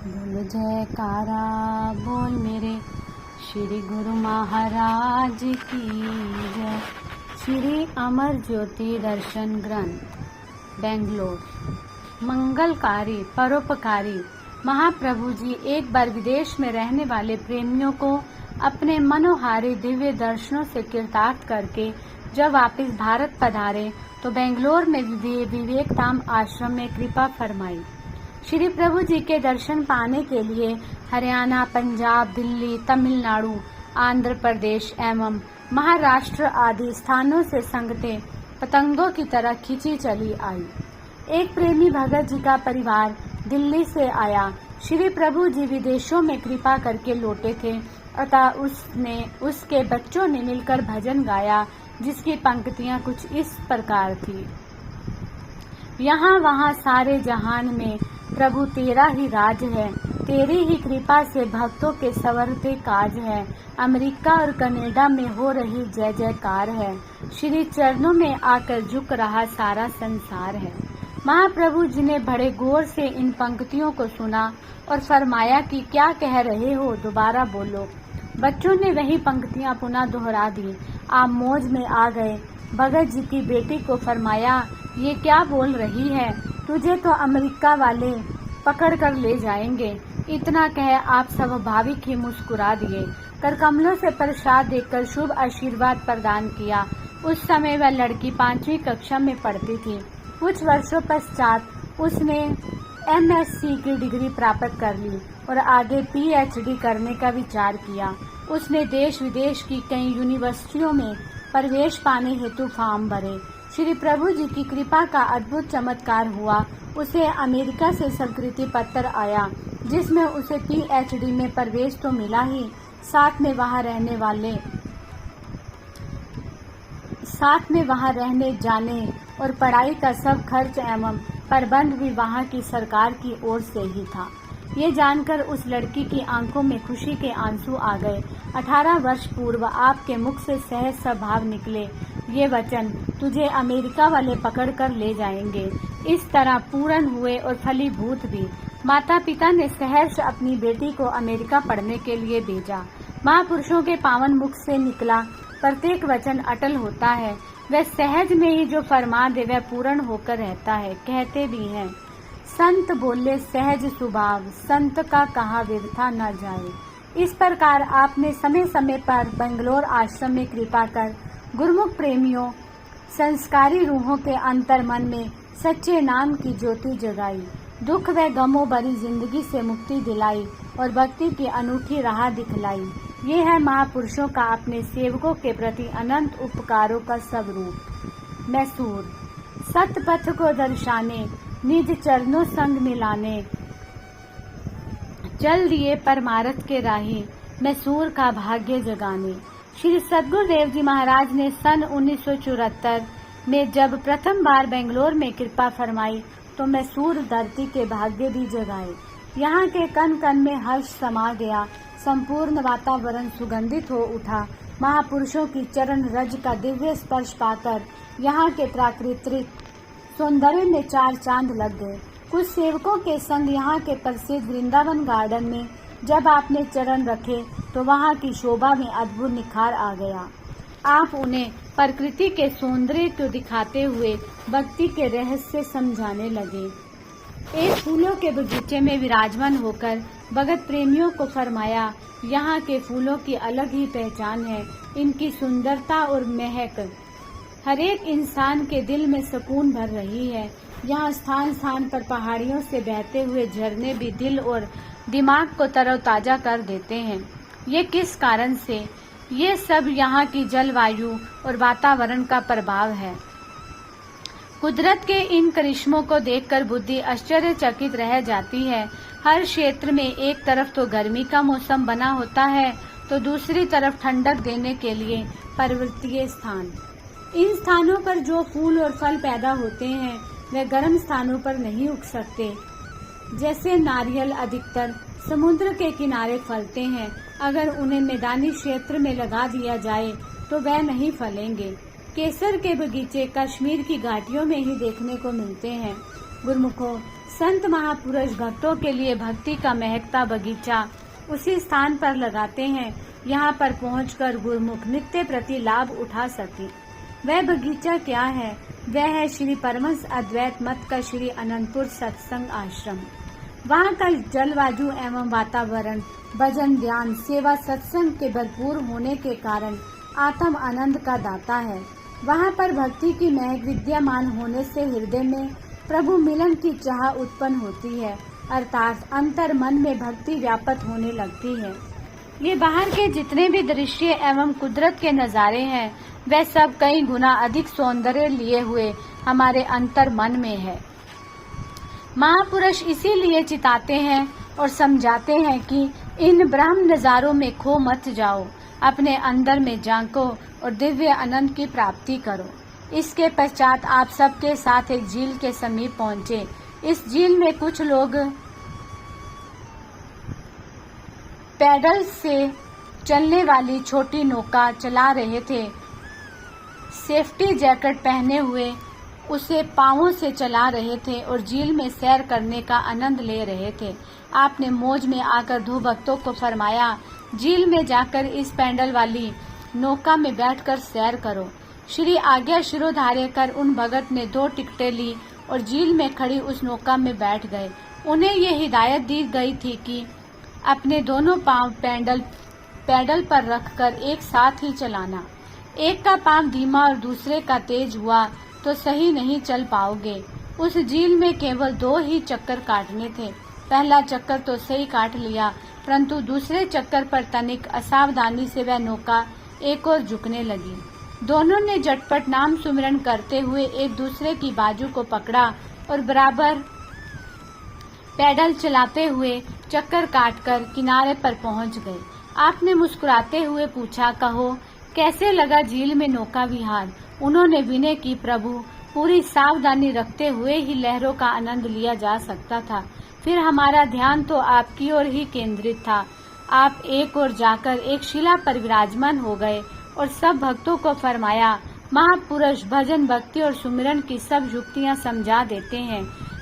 बोल जयकारा बोल मेरे श्री गुरु महाराज की जय। श्री अमर ज्योति दर्शन ग्रंथ, बेंगलोर। मंगलकारी परोपकारी महाप्रभु जी एक बार विदेश में रहने वाले प्रेमियों को अपने मनोहारी दिव्य दर्शनों से कृतार्थ करके जब वापस भारत पधारे तो बेंगलोर में विवेकधाम आश्रम में कृपा फरमाई। श्री प्रभु जी के दर्शन पाने के लिए हरियाणा, पंजाब, दिल्ली, तमिलनाडु, आंध्र प्रदेश एवं महाराष्ट्र आदि स्थानों से संगतें पतंगों की तरह खींची चली आई। एक प्रेमी भगत जी का परिवार दिल्ली से आया। श्री प्रभु जी विदेशों में कृपा करके लौटे थे, अतः उसके बच्चों ने मिलकर भजन गाया, जिसकी पंक्तियां कुछ इस प्रकार थी। यहाँ वहाँ सारे जहान में प्रभु तेरा ही राज है, तेरी ही कृपा से भक्तों के संवरते काज है। अमेरिका और कनाडा में हो रही जय जयकार है, श्री चरणों में आकर झुक रहा सारा संसार है। महाप्रभु जी ने बड़े गौर से इन पंक्तियों को सुना और फरमाया कि क्या कह रहे हो, दोबारा बोलो। बच्चों ने वही पंक्तियां पुनः दोहरा दी। आप मौज में आ गए। भगत जी की बेटी को फरमाया, ये क्या बोल रही है, तुझे तो अमेरिका वाले पकड़ कर ले जाएंगे। इतना कह आप स्वाभाविक ही मुस्कुरा दिए। करकमलों से प्रसाद देकर शुभ आशीर्वाद प्रदान किया। उस समय वह लड़की 5वीं कक्षा में पढ़ती थी। कुछ वर्षों पश्चात उसने MSc की डिग्री प्राप्त कर ली और आगे PhD करने का विचार किया। उसने देश विदेश की कई यूनिवर्सिटियों में प्रवेश पाने हेतु फॉर्म भरे। श्री प्रभु जी की कृपा का अद्भुत चमत्कार हुआ। उसे अमेरिका से स्वीकृति पत्र आया, जिसमें उसे PhD में प्रवेश तो मिला ही, साथ में वहाँ रहने जाने और पढ़ाई का सब खर्च एवं प्रबंध भी वहाँ की सरकार की ओर से ही था। ये जानकर उस लड़की की आंखों में खुशी के आंसू आ गए। 18 वर्ष पूर्व आपके मुख से सहज स्वभाव निकले ये वचन, तुझे अमेरिका वाले पकड़ कर ले जाएंगे, इस तरह पूर्ण हुए और फलीभूत भी। माता पिता ने सहर्ष अपनी बेटी को अमेरिका पढ़ने के लिए भेजा। महापुरुषों के पावन मुख से निकला प्रत्येक वचन अटल होता है। वह सहज में ही जो फरमा दे वह पूर्ण होकर रहता है। कहते भी हैं, संत बोले सहज स्वभाव, संत का कहा व्यर्था न जाए। इस प्रकार आपने समय समय पर बेंगलोर आश्रम में कृपा कर गुरुमुख प्रेमियों, संस्कारी रूहों के अंतर्मन में सच्चे नाम की ज्योति जगाई, दुख व गमों भरी जिंदगी से मुक्ति दिलाई और भक्ति की अनूठी राह दिखलाई। ये है महापुरुषों का अपने सेवकों के प्रति अनंत उपकारों का स्वरूप। मैसूर सतपथ को दर्शाने, निज चरणों संग मिलाने, चल दिए परमारथ के राही, मैसूर का भाग्य जगाने। श्री सद्गुरुदेव जी महाराज ने सन 1974 में जब प्रथम बार बेंगलोर में कृपा फरमाई तो मैसूर धरती के भाग्य भी जगाए। यहाँ के कण कण में हर्ष समा गया। संपूर्ण वातावरण सुगंधित हो उठा। महापुरुषों की चरण रज का दिव्य स्पर्श पाकर यहाँ के प्राकृतिक सौंदर्य में 4 चांद लग गए। कुछ सेवकों के संग यहाँ के प्रसिद्ध वृंदावन गार्डन में जब आपने चरण रखे तो वहाँ की शोभा में अद्भुत निखार आ गया। आप उन्हें प्रकृति के सौंदर्य को दिखाते हुए भक्ति के रहस्य समझाने लगे। एक फूलों के बगीचे में विराजमान होकर भगत प्रेमियों को फरमाया, यहाँ के फूलों की अलग ही पहचान है। इनकी सुंदरता और महक हर एक इंसान के दिल में सुकून भर रही है। यहाँ स्थान स्थान पर पहाड़ियों से बहते हुए झरने भी दिल और दिमाग को तरोताजा कर देते हैं। ये किस कारण से? ये सब यहाँ की जलवायु और वातावरण का प्रभाव है। कुदरत के इन करिश्मों को देखकर बुद्धि आश्चर्यचकित रह जाती है। हर क्षेत्र में एक तरफ तो गर्मी का मौसम बना होता है तो दूसरी तरफ ठंडक देने के लिए पर्वतीय स्थान। इन स्थानों पर जो फूल और फल पैदा होते हैं वे गर्म स्थानों पर नहीं उग सकते। जैसे नारियल अधिकतर समुद्र के किनारे फलते हैं, अगर उन्हें मैदानी क्षेत्र में लगा दिया जाए तो वह नहीं फलेंगे। केसर के बगीचे कश्मीर की घाटियों में ही देखने को मिलते हैं। गुरुमुखों, संत महापुरुष भक्तों के लिए भक्ति का महकता बगीचा उसी स्थान पर लगाते हैं यहाँ पर पहुंचकर गुरुमुख नित्य प्रति लाभ उठा सके। वह बगीचा क्या है? वह है श्री परमहंस अद्वैत मत का श्री अनंतपुर सत्संग आश्रम। वहाँ का जलवायु एवं वातावरण भजन ध्यान सेवा सत्संग के भरपूर होने के कारण आत्म आनंद का दाता है। वहाँ पर भक्ति की महक विद्यमान होने से हृदय में प्रभु मिलन की चाह उत्पन्न होती है, अर्थात अंतर मन में भक्ति व्याप्त होने लगती है। ये बाहर के जितने भी दृश्य एवं कुदरत के नज़ारे हैं वह सब कई गुना अधिक सौंदर्य लिए हुए हमारे अंतर मन में है। महापुरुष इसीलिए चिताते हैं और समझाते हैं कि इन ब्रह्म नज़ारों में खो मत जाओ, अपने अंदर में झांको और दिव्य आनंद की प्राप्ति करो। इसके पश्चात आप सबके साथ एक झील के समीप पहुंचे। इस झील में कुछ लोग पैडल से चलने वाली छोटी नौका चला रहे थे। सेफ्टी जैकेट पहने हुए उसे पांवों से चला रहे थे और झील में सैर करने का आनंद ले रहे थे। आपने मौज में आकर दो भक्तों को फरमाया, झील में जाकर इस पैडल वाली नौका में बैठकर सैर करो। श्री आज्ञा शिरोधार्य कर उन भगत ने 2 टिकटें ली और झील में खड़ी उस नौका में बैठ गए। उन्हें ये हिदायत दी गई थी कि अपने दोनों पांव पैडल पर रखकर एक साथ ही चलाना। एक का पांव धीमा और दूसरे का तेज हुआ तो सही नहीं चल पाओगे। उस झील में केवल 2 ही चक्कर काटने थे। पहला चक्कर तो सही काट लिया, परंतु दूसरे चक्कर पर तनिक असावधानी से वह नौका एक और झुकने लगी। दोनों ने झटपट नाम सुमिरन करते हुए एक दूसरे की बाजू को पकड़ा और बराबर पैडल चलाते हुए चक्कर काटकर किनारे पर पहुंच गए। आपने मुस्कुराते हुए पूछा, कहो कैसे लगा झील में नौका विहार? उन्होंने विनय की, प्रभु पूरी सावधानी रखते हुए ही लहरों का आनंद लिया जा सकता था। फिर हमारा ध्यान तो आपकी ओर ही केंद्रित था। आप एक ओर जाकर एक शिला पर विराजमान हो गए और सब भक्तों को फरमाया, महापुरुष भजन भक्ति और सुमिरन की सब युक्तियां समझा देते हैं।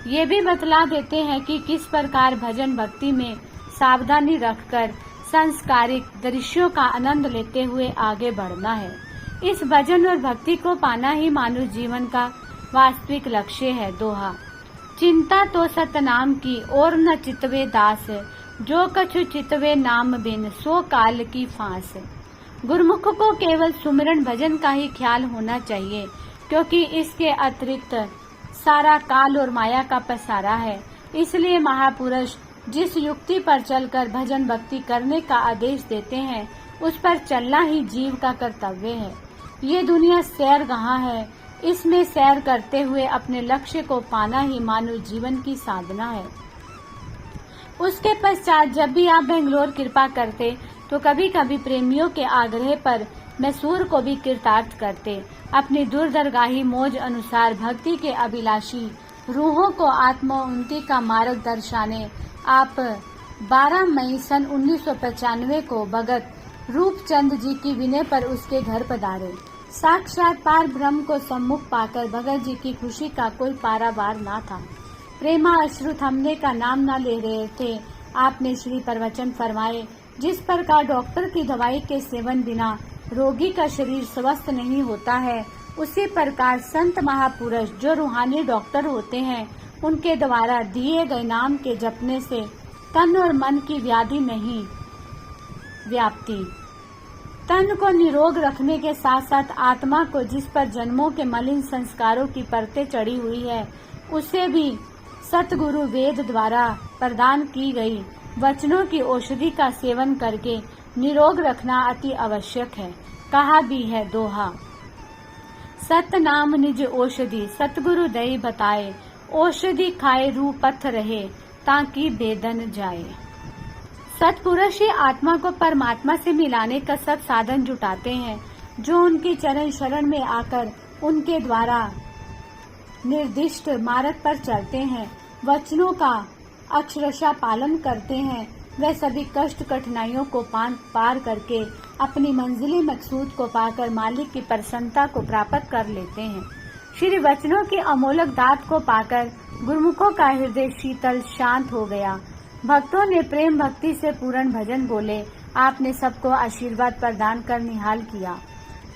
ये भी बतला देते हैं कि किस प्रकार भजन भक्ति में सावधानी रखकर संस्कारिक दृश्यों का आनंद लेते हुए आगे बढ़ना है। इस भजन और भक्ति को पाना ही मानव जीवन का वास्तविक लक्ष्य है। दोहा, चिंता तो सतनाम की और न चितवे दास, जो कछु चितवे नाम बिन सो काल की फांस। गुरुमुख को केवल सुमिरन भजन का ही ख्याल होना चाहिए, क्योंकि इसके अतिरिक्त सारा काल और माया का पसारा है। इसलिए महापुरुष जिस युक्ति पर चलकर भजन भक्ति करने का आदेश देते हैं उस पर चलना ही जीव का कर्तव्य है। ये दुनिया सैरगाह है, इसमें सैर करते हुए अपने लक्ष्य को पाना ही मानव जीवन की साधना है। उसके पश्चात जब भी आप बेंगलोर कृपा करते तो कभी कभी प्रेमियों के आग्रह पर मैसूर को भी कृतार्थ करते। अपनी दूरदरगाही मौज अनुसार भक्ति के अभिलाषी रूहों को आत्मोन्नति का मार्ग दर्शाने आप 12 मई सन 1995 को भगत रूपचंद जी की विनय पर उसके घर पधारे। साक्षात पार ब्रह्म को सम्मुख पाकर भगत जी की खुशी का कोई पारावार न था। प्रेमा अश्रु थमने का नाम न ले रहे थे। आपने श्री प्रवचन फरमाए, जिस प्रकार डॉक्टर की दवाई के सेवन बिना रोगी का शरीर स्वस्थ नहीं होता है, उसी प्रकार संत महापुरुष जो रूहानी डॉक्टर होते हैं उनके द्वारा दिए गए नाम के जपने से तन और मन की व्याधि नहीं व्याप्ति। तन को निरोग रखने के साथ साथ आत्मा को जिस पर जन्मों के मलिन संस्कारों की परतें चढ़ी हुई है उसे भी सतगुरु वेद द्वारा प्रदान की गई वचनों की औषधि का सेवन करके निरोग रखना अति आवश्यक है। कहा भी है दोहा, सत नाम निज औषधि सतगुरु दई बताए, औषधि खाए रू पथ रहे ताकि बेदन जाए। सतपुरुष ही आत्मा को परमात्मा से मिलाने का सब साधन जुटाते हैं। जो उनकी चरण शरण में आकर उनके द्वारा निर्दिष्ट मार्ग पर चलते हैं, वचनों का अक्षरशः पालन करते हैं, वे सभी कष्ट कठिनाइयों को पार करके अपनी मंजिल मकसूद को पाकर मालिक की प्रसन्नता को प्राप्त कर लेते हैं। श्री वचनों की अमोलक दात को पाकर गुरुमुखों का हृदय शीतल शांत हो गया। भक्तों ने प्रेम भक्ति से पूर्ण भजन बोले। आपने सबको आशीर्वाद प्रदान कर निहाल किया।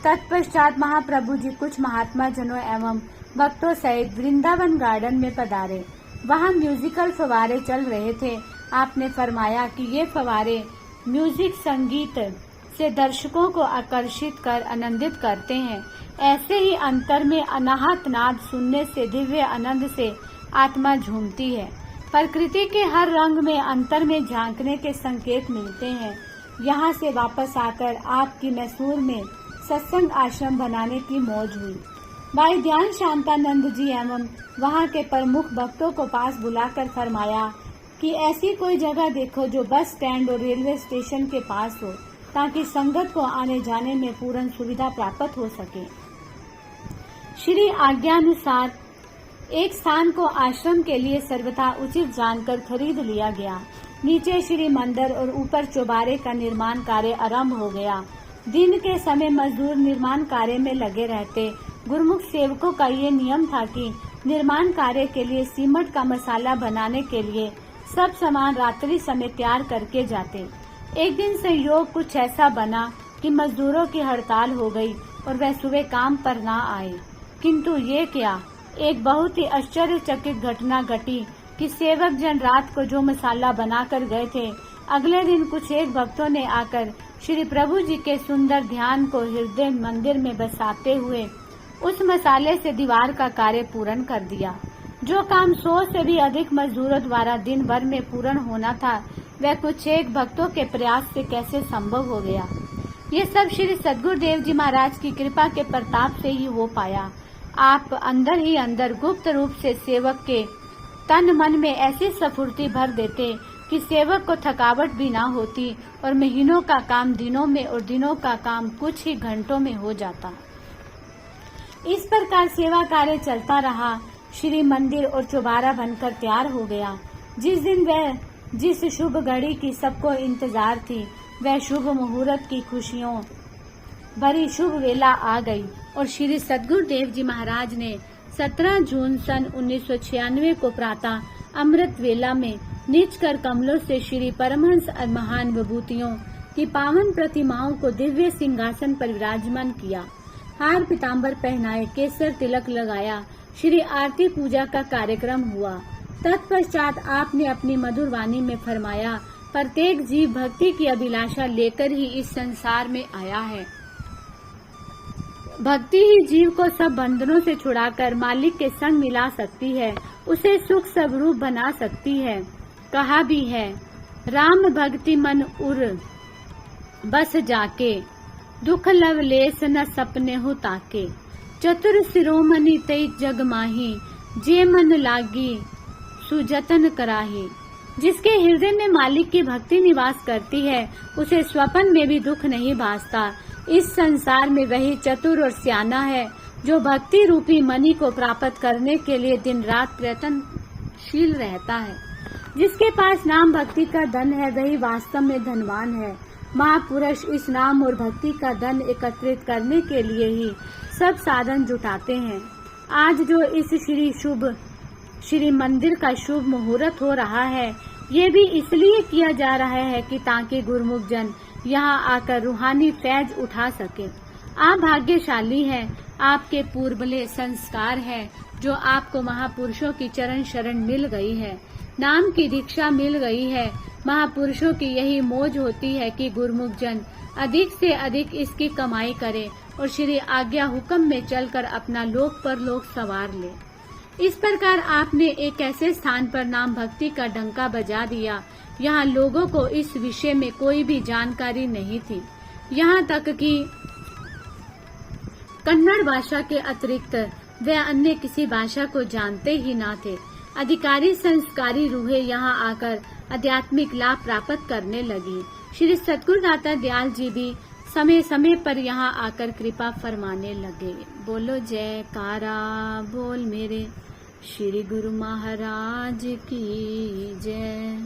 तत्पश्चात महाप्रभु जी कुछ महात्मा जनों एवं भक्तों सहित वृंदावन गार्डन में पधारे। वहाँ म्यूजिकल फव्वारे चल रहे थे। आपने फरमाया कि ये फव्वारे म्यूजिक संगीत से दर्शकों को आकर्षित कर आनंदित करते हैं। ऐसे ही अंतर में अनाहत नाद सुनने से दिव्य आनंद से आत्मा झूमती है। प्रकृति के हर रंग में अंतर में झांकने के संकेत मिलते हैं। यहाँ से वापस आकर आपकी मैसूर में सत्संग आश्रम बनाने की मौज हुई। भाई ध्यान शांतानंद जी एवं वहाँ के प्रमुख भक्तों को पास बुलाकर फरमाया कि ऐसी कोई जगह देखो जो बस स्टैंड और रेलवे स्टेशन के पास हो, ताकि संगत को आने जाने में पूर्ण सुविधा प्राप्त हो सके। श्री आज्ञानुसार एक स्थान को आश्रम के लिए सर्वथा उचित जानकर खरीद लिया गया। नीचे श्री मंदिर और ऊपर चौबारे का निर्माण कार्य आरंभ हो गया। दिन के समय मजदूर निर्माण कार्य में लगे रहते। गुरुमुख सेवकों का ये नियम था कि निर्माण कार्य के लिए सीमेंट का मसाला बनाने के लिए सब सामान रात्रि समय तैयार करके जाते। एक दिन संयोग कुछ ऐसा बना कि मजदूरों की हड़ताल हो गई और वह सुबह काम पर ना आए। किंतु ये क्या, एक बहुत ही आश्चर्यचकित घटना घटी कि सेवक जन रात को जो मसाला बनाकर गए थे, अगले दिन कुछ एक भक्तों ने आकर श्री प्रभु जी के सुंदर ध्यान को हृदय मंदिर में बसाते हुए उस मसाले से दीवार का कार्य पूर्ण कर दिया। जो काम 100 से भी अधिक मजदूरों द्वारा दिन भर में पूर्ण होना था, वह कुछ एक भक्तों के प्रयास से कैसे संभव हो गया। ये सब श्री सद्गुरुदेव जी महाराज की कृपा के प्रताप से ही हो पाया। आप अंदर ही अंदर गुप्त रूप से सेवक के तन मन में ऐसी स्फूर्ति भर देते कि सेवक को थकावट भी ना होती और महीनों का काम दिनों में और दिनों का काम कुछ ही घंटों में हो जाता। इस प्रकार सेवा कार्य चलता रहा। श्री मंदिर और चौबारा बनकर तैयार हो गया। जिस दिन वह जिस शुभ घड़ी की सबको इंतजार थी, वह शुभ मुहूर्त की खुशियों भरी शुभ वेला आ गई और श्री सद्गुरुदेव जी महाराज ने 17 जून सन 1996 को प्रातः अमृत वेला में नीच कर कमलों से श्री परमहंस और महान विभूतियों की पावन प्रतिमाओं को दिव्य सिंहासन पर विराजमान किया। हार पीताम्बर पहनाए, केसर तिलक लगाया, श्री आरती पूजा का कार्यक्रम हुआ। तत्पश्चात आपने अपनी मधुर वाणी में फरमाया, प्रत्येक जीव भक्ति की अभिलाषा लेकर ही इस संसार में आया है। भक्ति ही जीव को सब बंधनों से छुड़ाकर मालिक के संग मिला सकती है, उसे सुख स्वरूप बना सकती है। कहा भी है, राम भक्ति मन उर बस जाके, दुख लवलेस न सपने हो ताके, चतुर शिरोमणि तई जग माही, जे मन लागी सुजतन कराही। जिसके हृदय में मालिक की भक्ति निवास करती है, उसे स्वप्न में भी दुख नहीं भासता। इस संसार में वही चतुर और सियाना है जो भक्ति रूपी मणि को प्राप्त करने के लिए दिन रात प्रयत्नशील रहता है। जिसके पास नाम भक्ति का धन है, वही वास्तव में धनवान है। महापुरुष इस नाम और भक्ति का धन एकत्रित करने के लिए ही सब साधन जुटाते हैं। आज जो इस श्री मंदिर का शुभ मुहूर्त हो रहा है, ये भी इसलिए किया जा रहा है कि ताकि गुरुमुख जन यहाँ आकर रूहानी फैज उठा सके। आप भाग्यशाली हैं, आपके पूर्वले संस्कार है जो आपको महापुरुषों की चरण शरण मिल गई है, नाम की दीक्षा मिल गई है। महापुरुषों की यही मौज होती है कि गुरुमुख जन अधिक से अधिक इसकी कमाई करे और श्री आज्ञा हुक्म में चलकर अपना लोक परलोक सवार ले। इस प्रकार आपने एक ऐसे स्थान पर नाम भक्ति का डंका बजा दिया, यहाँ लोगों को इस विषय में कोई भी जानकारी नहीं थी। यहाँ तक कि कन्नड़ भाषा के अतिरिक्त वे अन्य किसी भाषा को जानते ही ना थे। अधिकारी संस्कारी रूहें यहाँ आकर आध्यात्मिक लाभ प्राप्त करने लगी। श्री सद्गुरुदाता दयाल जी भी समय समय पर यहाँ आकर कृपा फरमाने लगे। बोलो जयकारा बोल मेरे श्री गुरु महाराज की जय।